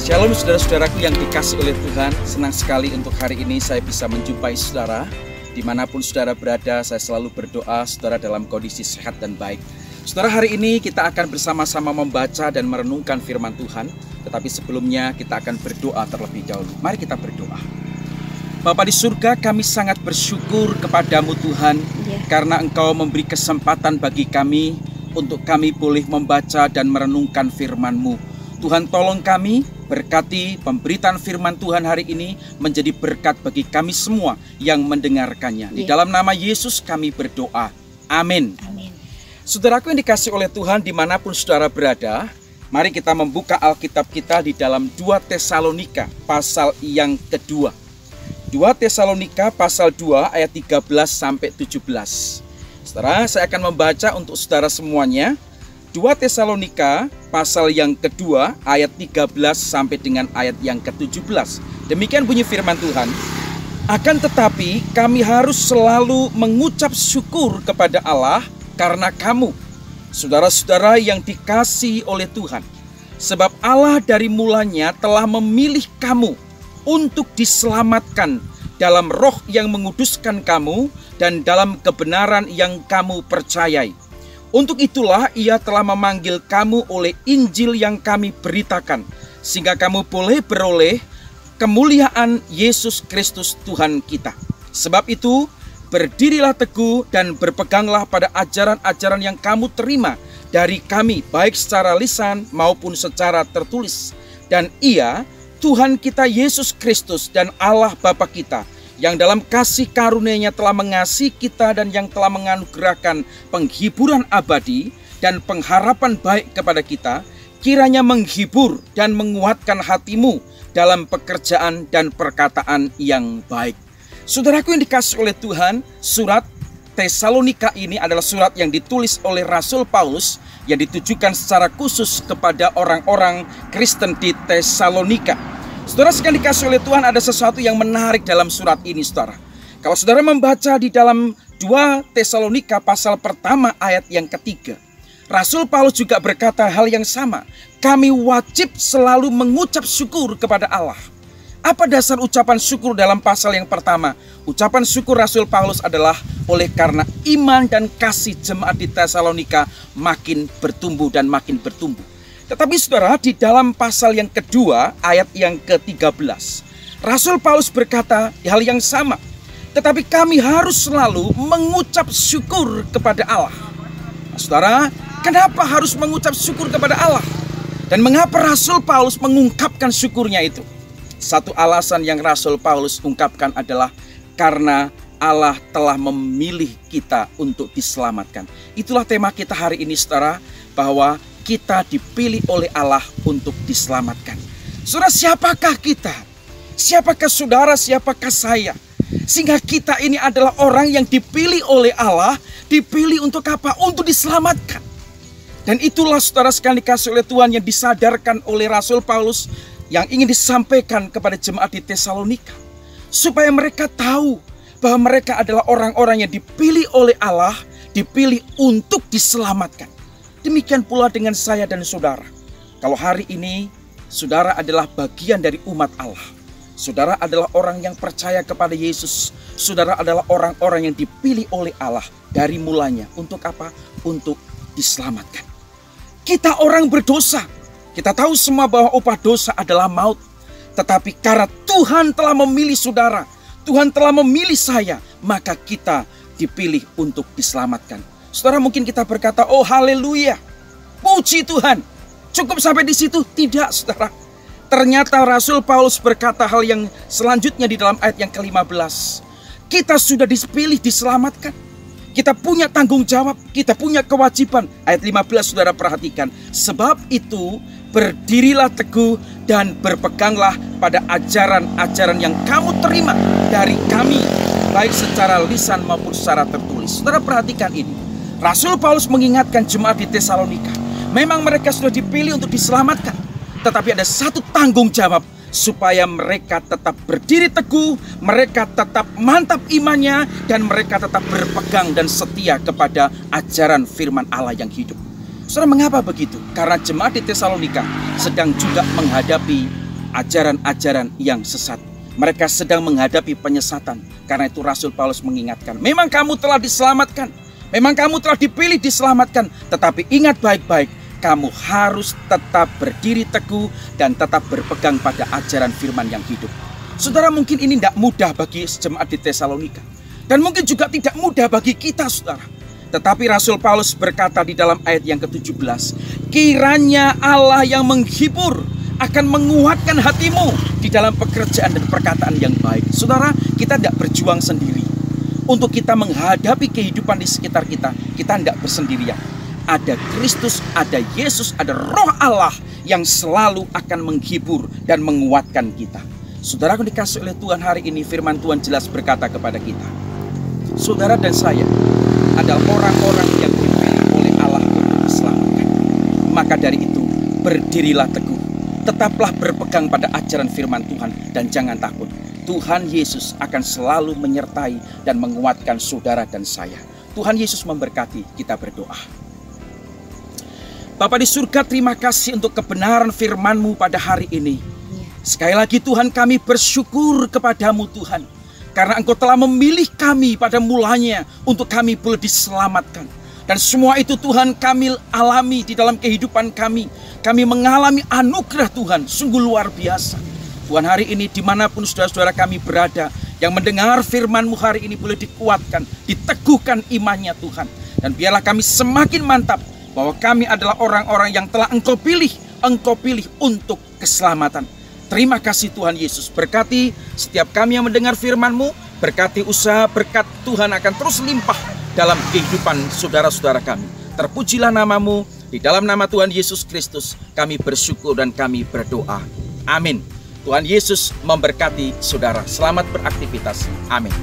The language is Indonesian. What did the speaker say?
Shalom saudara-saudaraku yang dikasih oleh Tuhan. Senang sekali untuk hari ini saya bisa menjumpai saudara. Dimanapun saudara berada, saya selalu berdoa saudara dalam kondisi sehat dan baik. Saudara, hari ini kita akan bersama-sama membaca dan merenungkan firman Tuhan. Tetapi sebelumnya kita akan berdoa terlebih dahulu. Mari kita berdoa. Bapa di surga, kami sangat bersyukur kepadamu Tuhan, karena Engkau memberi kesempatan bagi kami untuk kami boleh membaca dan merenungkan firman-Mu. Tuhan, tolong kami, berkati pemberitaan firman Tuhan hari ini menjadi berkat bagi kami semua yang mendengarkannya. Di dalam nama Yesus kami berdoa. Amin. Amin. Saudaraku yang dikasih oleh Tuhan, dimanapun saudara berada, mari kita membuka Alkitab kita di dalam 2 Tesalonika pasal yang kedua. 2 Tesalonika pasal 2 ayat 13 sampai 17. Saudara, saya akan membaca untuk saudara semuanya. 2 Tesalonika pasal yang kedua ayat 13 sampai dengan ayat yang ke-17. Demikian bunyi firman Tuhan. Akan tetapi kami harus selalu mengucap syukur kepada Allah karena kamu, saudara-saudara yang dikasihi oleh Tuhan. Sebab Allah dari mulanya telah memilih kamu untuk diselamatkan dalam roh yang menguduskan kamu dan dalam kebenaran yang kamu percayai. Untuk itulah Ia telah memanggil kamu oleh Injil yang kami beritakan, sehingga kamu boleh beroleh kemuliaan Yesus Kristus Tuhan kita. Sebab itu, berdirilah teguh dan berpeganglah pada ajaran-ajaran yang kamu terima dari kami, baik secara lisan maupun secara tertulis. Dan Ia, Tuhan kita Yesus Kristus dan Allah Bapa kita, yang dalam kasih karunia-Nya telah mengasihi kita dan yang telah menganugerahkan penghiburan abadi dan pengharapan baik kepada kita, kiranya menghibur dan menguatkan hatimu dalam pekerjaan dan perkataan yang baik. Saudaraku yang dikasihi oleh Tuhan, surat Tesalonika ini adalah surat yang ditulis oleh Rasul Paulus yang ditujukan secara khusus kepada orang-orang Kristen di Tesalonika. Saudara sekalian dikasih oleh Tuhan, ada sesuatu yang menarik dalam surat ini, saudara. Kalau saudara membaca di dalam 2 Tesalonika pasal pertama ayat yang ketiga, Rasul Paulus juga berkata hal yang sama. Kami wajib selalu mengucap syukur kepada Allah. Apa dasar ucapan syukur dalam pasal yang pertama? Ucapan syukur Rasul Paulus adalah oleh karena iman dan kasih jemaat di Tesalonika makin bertumbuh dan makin bertumbuh. Tetapi saudara, di dalam pasal yang kedua ayat yang ke-13, Rasul Paulus berkata hal yang sama. Tetapi kami harus selalu mengucap syukur kepada Allah. Nah, saudara, kenapa harus mengucap syukur kepada Allah? Dan mengapa Rasul Paulus mengungkapkan syukurnya itu? Satu alasan yang Rasul Paulus ungkapkan adalah karena Allah telah memilih kita untuk diselamatkan. Itulah tema kita hari ini, saudara, bahwa kita dipilih oleh Allah untuk diselamatkan. Saudara, siapakah kita? Siapakah saudara? Siapakah saya? Sehingga kita ini adalah orang yang dipilih oleh Allah. Dipilih untuk apa? Untuk diselamatkan. Dan itulah saudara sekalian dikasih oleh Tuhan yang disadarkan oleh Rasul Paulus yang ingin disampaikan kepada jemaat di Tesalonika. Supaya mereka tahu bahwa mereka adalah orang-orang yang dipilih oleh Allah. Dipilih untuk diselamatkan. Demikian pula dengan saya dan saudara. Kalau hari ini saudara adalah bagian dari umat Allah, saudara adalah orang yang percaya kepada Yesus, saudara adalah orang-orang yang dipilih oleh Allah dari mulanya. Untuk apa? Untuk diselamatkan. Kita orang berdosa. Kita tahu semua bahwa upah dosa adalah maut. Tetapi karena Tuhan telah memilih saudara, Tuhan telah memilih saya, maka kita dipilih untuk diselamatkan. Saudara, mungkin kita berkata, oh haleluya, puji Tuhan. Cukup sampai di situ? Tidak, saudara. Ternyata Rasul Paulus berkata hal yang selanjutnya di dalam ayat yang ke-15. Kita sudah dipilih diselamatkan. Kita punya tanggung jawab, kita punya kewajiban. Ayat 15 saudara perhatikan. Sebab itu berdirilah teguh dan berpeganglah pada ajaran-ajaran yang kamu terima dari kami, baik secara lisan maupun secara tertulis. Saudara perhatikan ini. Rasul Paulus mengingatkan jemaat di Tesalonika. Memang mereka sudah dipilih untuk diselamatkan. Tetapi ada satu tanggung jawab. Supaya mereka tetap berdiri teguh. Mereka tetap mantap imannya. Dan mereka tetap berpegang dan setia kepada ajaran firman Allah yang hidup. Saudara, mengapa begitu? Karena jemaat di Tesalonika sedang juga menghadapi ajaran-ajaran yang sesat. Mereka sedang menghadapi penyesatan. Karena itu Rasul Paulus mengingatkan, memang kamu telah diselamatkan, memang kamu telah dipilih diselamatkan, tetapi ingat baik-baik, kamu harus tetap berdiri teguh dan tetap berpegang pada ajaran firman yang hidup. Saudara, mungkin ini tidak mudah bagi jemaat di Tesalonika, dan mungkin juga tidak mudah bagi kita, saudara. Tetapi Rasul Paulus berkata di dalam ayat yang ke-17, kiranya Allah yang menghibur akan menguatkan hatimu di dalam pekerjaan dan perkataan yang baik. Saudara, kita tidak berjuang sendiri. Untuk kita menghadapi kehidupan di sekitar kita, kita tidak bersendirian. Ada Kristus, ada Yesus, ada Roh Allah yang selalu akan menghibur dan menguatkan kita. Saudara yang dikasih oleh Tuhan, hari ini firman Tuhan jelas berkata kepada kita, saudara dan saya adalah orang-orang yang dipilih oleh Allah untuk diselamatkan. Maka dari itu, berdirilah teguh, tetaplah berpegang pada ajaran firman Tuhan, dan jangan takut. Tuhan Yesus akan selalu menyertai dan menguatkan saudara dan saya. Tuhan Yesus memberkati. Kita berdoa. Bapa di surga, terima kasih untuk kebenaran firman-Mu pada hari ini. Sekali lagi Tuhan, kami bersyukur kepadamu Tuhan, karena Engkau telah memilih kami pada mulanya untuk kami boleh diselamatkan. Dan semua itu Tuhan kami alami di dalam kehidupan kami. Kami mengalami anugerah Tuhan, sungguh luar biasa. Tuhan, hari ini dimanapun saudara-saudara kami berada, yang mendengar firman-Mu hari ini boleh dikuatkan, diteguhkan imannya Tuhan. Dan biarlah kami semakin mantap bahwa kami adalah orang-orang yang telah Engkau pilih untuk keselamatan. Terima kasih Tuhan Yesus. Berkati setiap kami yang mendengar firman-Mu, berkati usaha berkat Tuhan akan terus limpah dalam kehidupan saudara-saudara kami. Terpujilah nama-Mu, di dalam nama Tuhan Yesus Kristus kami bersyukur dan kami berdoa. Amin. Tuhan Yesus memberkati saudara. Selamat beraktivitas. Amin.